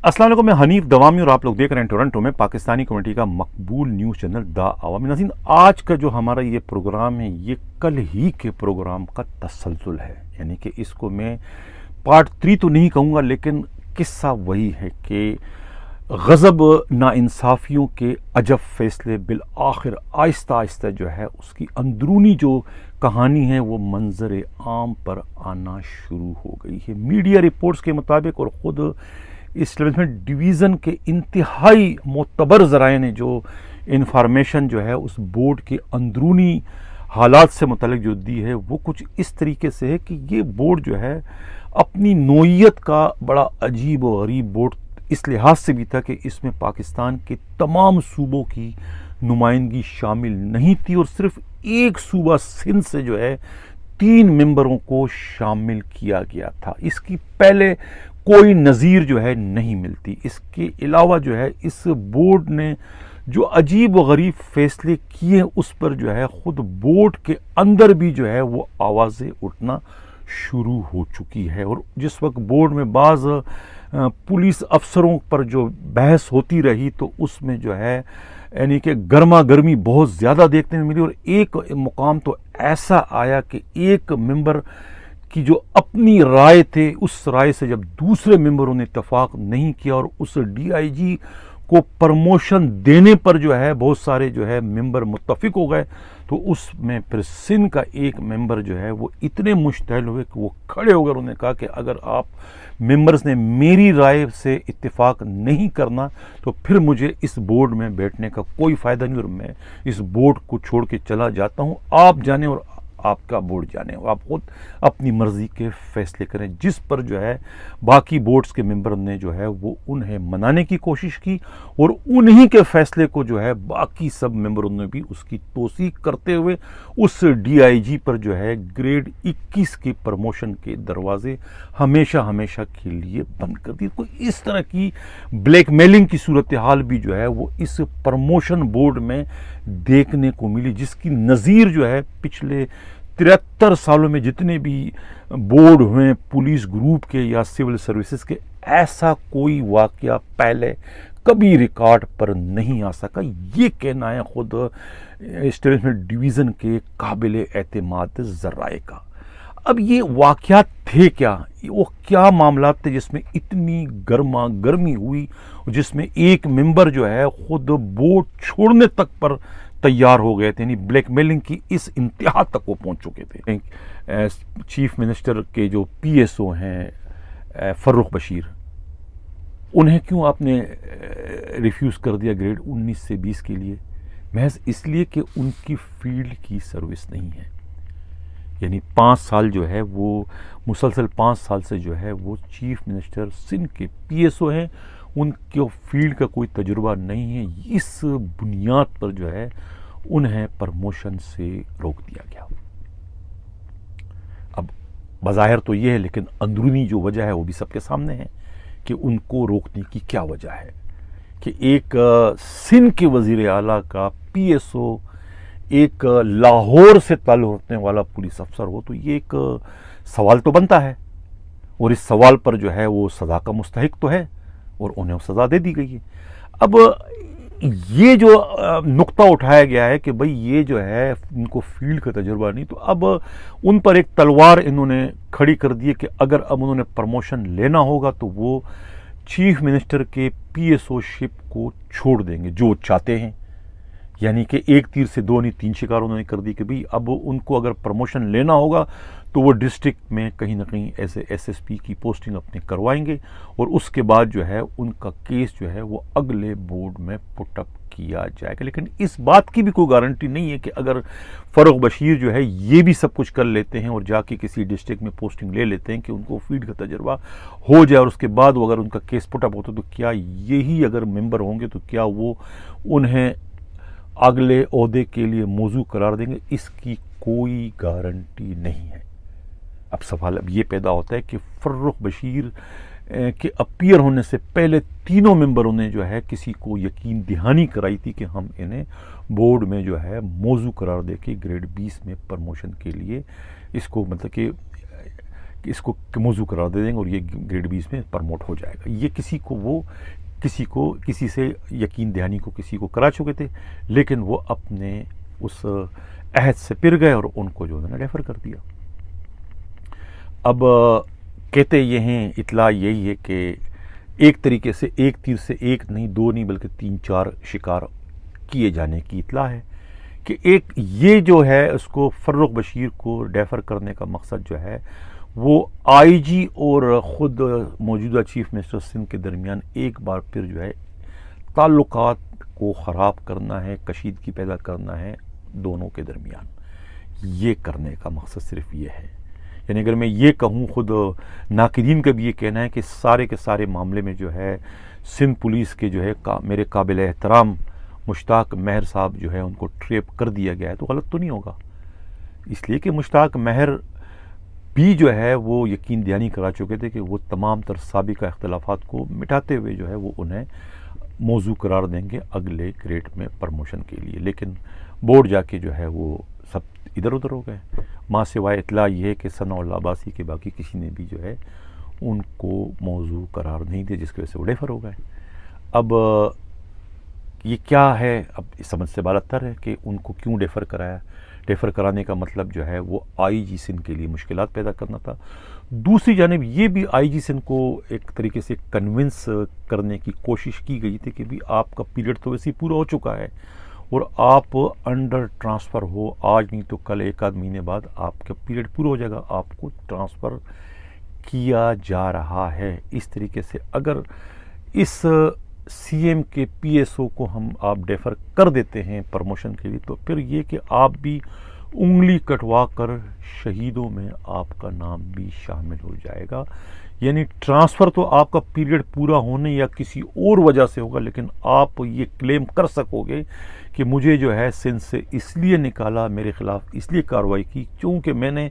السلام علیکم، میں حنیف دوامی اور آپ لوگ دیکھ رہے ہیں ٹورنٹو میں پاکستانی کمیونٹی کا مقبول نیوز چینل دا عوامی ناظرین۔ آج کا جو ہمارا یہ پروگرام ہے یہ کل ہی کے پروگرام کا تسلسل ہے، یعنی کہ اس کو میں پارٹ 3 تو نہیں کہوں گا، لیکن قصہ وہی ہے کہ غضب ناانصافیوں کے عجب فیصلے بالآخر آہستہ آہستہ جو ہے اس کی اندرونی جو کہانی ہے وہ منظر عام پر آنا شروع ہو گئی ہے۔ میڈیا رپورٹس کے مطابق اور خود اسٹیبلشمنٹ ڈویژن کے انتہائی معتبر ذرائع نے جو انفارمیشن جو ہے اس بورڈ کے اندرونی حالات سے متعلق جو دی ہے وہ کچھ اس طریقے سے ہے کہ یہ بورڈ جو ہے اپنی نوعیت کا بڑا عجیب و غریب بورڈ اس لحاظ سے بھی تھا کہ اس میں پاکستان کے تمام صوبوں کی نمائندگی شامل نہیں تھی، اور صرف ایک صوبہ سندھ سے جو ہے 3 ممبروں کو شامل کیا گیا تھا۔ اس کی پہلے کوئی نظیر جو ہے نہیں ملتی۔ اس کے علاوہ جو ہے اس بورڈ نے جو عجیب و غریب فیصلے کیے اس پر جو ہے خود بورڈ کے اندر بھی جو ہے وہ آوازیں اٹھنا شروع ہو چکی ہے، اور جس وقت بورڈ میں بعض پولیس افسروں پر جو بحث ہوتی رہی تو اس میں جو ہے یعنی کہ گرما گرمی بہت زیادہ دیکھنے میں ملی، اور ایک مقام تو ایسا آیا کہ ایک ممبر کی جو اپنی رائے تھے اس رائے سے جب دوسرے ممبروں نے اتفاق نہیں کیا اور اس ڈی آئی جی کو پرموشن دینے پر جو ہے بہت سارے جو ہے ممبر متفق ہو گئے، تو اس میں پھر سندھ کا ایک ممبر جو ہے وہ اتنے مشتعل ہوئے کہ وہ کھڑے ہو گئے، انہوں نے کہا کہ اگر آپ ممبرز نے میری رائے سے اتفاق نہیں کرنا تو پھر مجھے اس بورڈ میں بیٹھنے کا کوئی فائدہ نہیں، اور میں اس بورڈ کو چھوڑ کے چلا جاتا ہوں، آپ جانیں اور آپ کا بورڈ جانے، آپ خود اپنی مرضی کے فیصلے کریں۔ جس پر جو ہے باقی بورڈز کے ممبر نے جو ہے وہ انہیں منانے کی کوشش کی، اور انہی کے فیصلے کو جو ہے باقی سب ممبروں نے بھی اس کی توثیق کرتے ہوئے اس ڈی آئی جی پر جو ہے گریڈ 21 کے پرموشن کے دروازے ہمیشہ ہمیشہ کے لیے بند کر دیے۔ کوئی اس طرح کی بلیک میلنگ کی صورتحال بھی جو ہے وہ اس پرموشن بورڈ میں دیکھنے کو ملی، جس کی نظیر جو ہے پچھلے 73 سالوں میں جتنے بھی بورڈ ہوئے پولیس گروپ کے یا سول سروسز کے، ایسا کوئی واقعہ پہلے کبھی ریکارڈ پر نہیں آ سکا۔ یہ کہنا ہے خود اسٹیبلشمنٹ ڈویژن کے قابل اعتماد ذرائع کا۔ اب یہ واقعات تھے کیا، وہ کیا معاملات تھے جس میں اتنی گرما گرمی ہوئی، جس میں ایک ممبر جو ہے خود بورڈ چھوڑنے تک پر تیار ہو گئے تھے، یعنی بلیک میلنگ کی اس انتہا تک وہ پہنچ چکے تھے۔ چیف منسٹر کے جو پی ایس او ہیں فروخ بشیر، انہیں کیوں آپ نے ریفیوز کر دیا گریڈ 19 سے 20 کے لیے؟ محض اس لیے کہ ان کی فیلڈ کی سروس نہیں ہے، یعنی 5 سال جو ہے وہ مسلسل 5 سال سے جو ہے وہ چیف منسٹر سندھ کے پی ایس او ہیں، ان کے فیلڈ کا کوئی تجربہ نہیں ہے۔ اس بنیاد پر جو ہے انہیں پرموشن سے روک دیا گیا۔ اب بظاہر تو یہ ہے، لیکن اندرونی جو وجہ ہے وہ بھی سب کے سامنے ہے کہ ان کو روکنے کی کیا وجہ ہے کہ ایک سندھ کے وزیر اعلیٰ کا پی ایس او ایک لاہور سے تعلق رکھنے والا پولیس افسر ہو، تو یہ ایک سوال تو بنتا ہے، اور اس سوال پر جو ہے وہ سزا کا مستحق تو ہے، اور انہیں سزا دے دی گئی ہے۔ اب یہ جو نقطہ اٹھایا گیا ہے کہ بھئی یہ جو ہے ان کو فیلڈ کا تجربہ نہیں، تو اب ان پر ایک تلوار انہوں نے کھڑی کر دی ہے کہ اگر اب انہوں نے پرموشن لینا ہوگا تو وہ چیف منسٹر کے پی ایس او شپ کو چھوڑ دیں گے، جو چاہتے ہیں، یعنی کہ ایک تیر سے 2 نہیں 3 شکار انہوں نے کر دی کہ بھئی اب ان کو اگر پرموشن لینا ہوگا تو وہ ڈسٹرکٹ میں کہیں نہ کہیں ایسے ایس ایس پی کی پوسٹنگ اپنے کروائیں گے، اور اس کے بعد جو ہے ان کا کیس جو ہے وہ اگلے بورڈ میں پٹ اپ کیا جائے گا۔ لیکن اس بات کی بھی کوئی گارنٹی نہیں ہے کہ اگر فروخ بشیر جو ہے یہ بھی سب کچھ کر لیتے ہیں اور جا کے کسی ڈسٹرکٹ میں پوسٹنگ لے لیتے ہیں کہ ان کو فیلڈ کا تجربہ ہو جائے، اور اس کے بعد وہ اگر ان کا کیس پٹ اپ ہوتا تو کیا یہی اگر ممبر ہوں گے تو کیا وہ انہیں اگلے عہدے کے لیے موزوں قرار دیں گے؟ اس کی کوئی گارنٹی نہیں ہے۔ اب سوال اب یہ پیدا ہوتا ہے کہ فروخ بشیر کے اپیئر ہونے سے پہلے تینوں ممبروں نے جو ہے کسی کو یقین دہانی کرائی تھی کہ ہم انہیں بورڈ میں جو ہے موزوں قرار دے کے گریڈ 20 میں پرموشن کے لیے اس کو مطلب کہ کہ اس کو موضوع قرار دے دیں گے اور یہ گریڈ 20 میں پرموٹ ہو جائے گا. یہ کسی سے یقین دہانی کو کسی کو کرا چکے تھے، لیکن وہ اپنے اس عہد سے پھر گئے اور ان کو جو انہوں نے ریفر کر دیا. اب کہتے یہ ہیں، اطلاع یہی ہے کہ ایک طریقے سے ایک تیر سے ایک نہیں، دو نہیں، بلکہ 3-4 شکار کیے جانے کی اطلاع ہے. کہ ایک یہ جو ہے اس کو فروخ بشیر کو ریفر کرنے کا مقصد جو ہے وہ آئی جی اور خود موجودہ چیف منسٹر سندھ کے درمیان ایک بار پھر جو ہے تعلقات کو خراب کرنا ہے، کشیدگی پیدا کرنا ہے دونوں کے درمیان. یہ کرنے کا مقصد صرف یہ ہے. یعنی اگر میں یہ کہوں، خود ناقدین کا بھی یہ کہنا ہے کہ سارے کے سارے معاملے میں جو ہے سندھ پولیس کے جو ہے میرے قابل احترام مشتاق مہر صاحب جو ہے ان کو ٹریپ کر دیا گیا ہے، تو غلط تو نہیں ہوگا. اس لیے کہ مشتاق مہر بھی جو ہے وہ یقین دہانی کرا چکے تھے کہ وہ تمام تر سابقہ اختلافات کو مٹاتے ہوئے جو ہے وہ انہیں موضوع قرار دیں گے اگلے گریڈ میں پرموشن کے لیے. لیکن بورڈ جا کے جو ہے وہ سب ادھر ادھر ہو گئے. ماں سوائے اطلاع یہ ہے کہ ثناء اللہ عباسی کے باقی کسی نے بھی جو ہے ان کو موضوع قرار نہیں دیا، جس کی وجہ سے وہ ڈیفر ہو گئے. اب یہ کیا ہے، اب اس سمجھ سے بالاتر ہے کہ ان کو کیوں ڈیفر کرایا. ڈیفر کرانے کا مطلب جو ہے وہ آئی جی سندھ کے لیے مشکلات پیدا کرنا تھا. دوسری جانب یہ بھی آئی جی سندھ کو ایک طریقے سے کنونس کرنے کی کوشش کی گئی تھی کہ بھی آپ کا پیریڈ تو ویسے ہی پورا ہو چکا ہے اور آپ انڈر ٹرانسفر ہو، آج نہیں تو کل 1-8 مہینے بعد آپ کا پیریڈ پورا ہو جائے گا، آپ کو ٹرانسفر کیا جا رہا ہے. اس طریقے سے اگر اس سی ایم کے پی ایس او کو آپ ڈیفر کر دیتے ہیں پرموشن کے لیے، تو پھر یہ کہ آپ بھی انگلی کٹوا کر شہیدوں میں آپ کا نام بھی شامل ہو جائے گا. یعنی ٹرانسفر تو آپ کا پیریڈ پورا ہونے یا کسی اور وجہ سے ہوگا، لیکن آپ یہ کلیم کر سکو گے کہ مجھے جو ہے سندھ سے اس لیے نکالا، میرے خلاف اس لیے کارروائی کی کیونکہ میں نے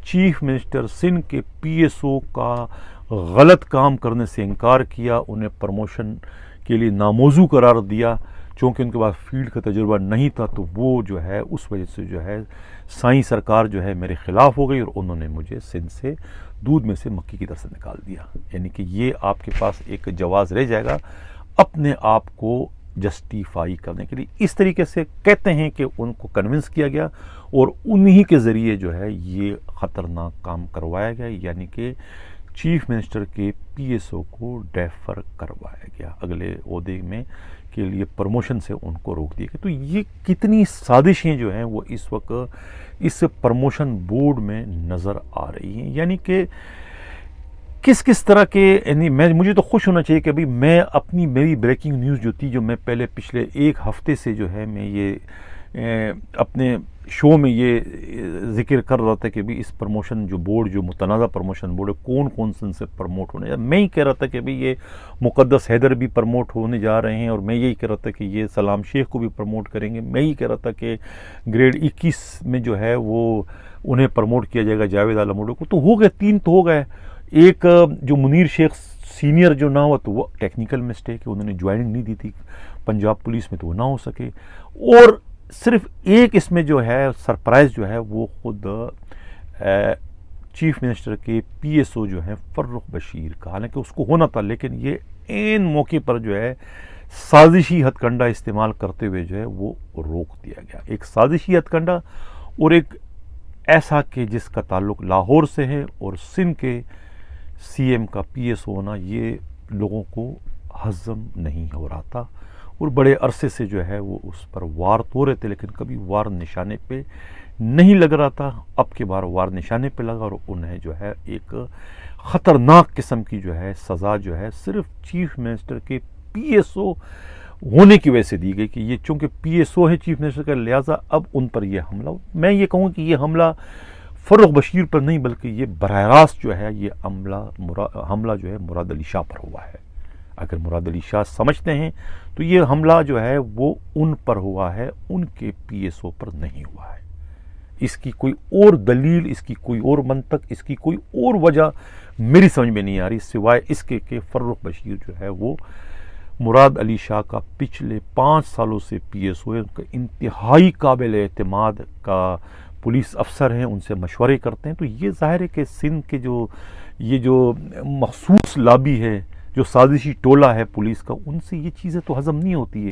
چیف منسٹر سندھ کے پی ایس او کا غلط کام کرنے سے انکار کیا، انہیں پرموشن کے لیے ناموزوں قرار دیا. چونکہ ان کے پاس فیلڈ کا تجربہ نہیں تھا، تو وہ جو ہے اس وجہ سے جو ہے سائیں سرکار جو ہے میرے خلاف ہو گئی اور انہوں نے مجھے سندھ سے دودھ میں سے مکھی کی طرح سے نکال دیا. یعنی کہ یہ آپ کے پاس ایک جواز رہ جائے گا اپنے آپ کو جسٹیفائی کرنے کے لیے. اس طریقے سے کہتے ہیں کہ ان کو کنونس کیا گیا اور انہی کے ذریعے جو ہے یہ خطرناک کام کروایا گیا. یعنی کہ چیف منسٹر کے پی ایس او کو ڈیفر کروایا گیا اگلے عہدے میں کے لیے، پرموشن سے ان کو روک دیا گیا. تو یہ کتنی سازشیں جو ہیں وہ اس وقت اس پرموشن بورڈ میں نظر آ رہی ہیں. یعنی کہ کس طرح کے، یعنی مجھے تو خوش ہونا چاہیے کہ ابھی میری بریکنگ نیوز جو تھی، جو میں پہلے پچھلے 1 ہفتے سے جو ہے میں یہ اپنے شو میں یہ ذکر کر رہا تھا کہ بھی اس پرموشن جو بورڈ، جو متنازع پرموشن بورڈ ہے، کون سن سے پرموٹ ہونے جا رہا ہے. میں ہی کہہ رہا تھا کہ بھی یہ مقدس حیدر بھی پرموٹ ہونے جا رہے ہیں، اور میں یہی کہہ رہا تھا کہ یہ سلام شیخ کو بھی پرموٹ کریں گے. میں ہی کہہ رہا تھا کہ گریڈ 21 میں جو ہے وہ انہیں پرموٹ کیا جائے گا، جاوید عالم وڈو کو. تو ہو گئے 3 تو ہو گئے. ایک جو منیر شیخ سینئر جو نہ ہوا تو وہ ٹیکنیکل مسٹیک ہے، انہوں نے جوائننگ نہیں دی تھی پنجاب پولیس میں، تو وہ نہ ہو سکے. اور صرف ایک اس میں جو ہے سرپرائز جو ہے وہ خود چیف منسٹر کے پی ایس او جو ہیں فروخ بشیر کا، حالانکہ اس کو ہونا تھا، لیکن یہ عین موقع پر جو ہے سازشی ہتھ کنڈا استعمال کرتے ہوئے جو ہے وہ روک دیا گیا. ایک سازشی ہتھ کنڈا اور ایک ایسا کہ جس کا تعلق لاہور سے ہے، اور سندھ کے سی ایم کا پی ایس او ہونا یہ لوگوں کو ہضم نہیں ہو رہا تھا. اور بڑے عرصے سے جو ہے وہ اس پر وار تو رہے تھے، لیکن کبھی وار نشانے پہ نہیں لگ رہا تھا. اب کے بار وار نشانے پہ لگا اور انہیں جو ہے ایک خطرناک قسم کی جو ہے سزا جو ہے صرف چیف منسٹر کے پی ایس او ہونے کی وجہ سے دی گئی کہ یہ چونکہ پی ایس او ہے چیف منسٹر کا، لہٰذا اب ان پر یہ حملہ. میں یہ کہوں کہ یہ حملہ فروخ بشیر پر نہیں، بلکہ یہ براہ راست جو ہے یہ حملہ جو ہے مراد علی شاہ پر ہوا ہے. اگر مراد علی شاہ سمجھتے ہیں تو یہ حملہ جو ہے وہ ان پر ہوا ہے، ان کے پی ایس او پر نہیں ہوا ہے. اس کی کوئی اور دلیل، اس کی کوئی اور منطق، اس کی کوئی اور وجہ میری سمجھ میں نہیں آ رہی، سوائے اس کے کہ فروخ بشیر جو ہے وہ مراد علی شاہ کا پچھلے 5 سالوں سے پی ایس او ہے، ان کا انتہائی قابل اعتماد کا پولیس افسر ہیں، ان سے مشورے کرتے ہیں، تو یہ ظاہر ہے کہ سندھ کے یہ جو مخصوص لابی ہے، جو سازشی ٹولہ ہے پولیس کا، ان سے یہ چیزیں تو ہضم نہیں ہوتی ہے۔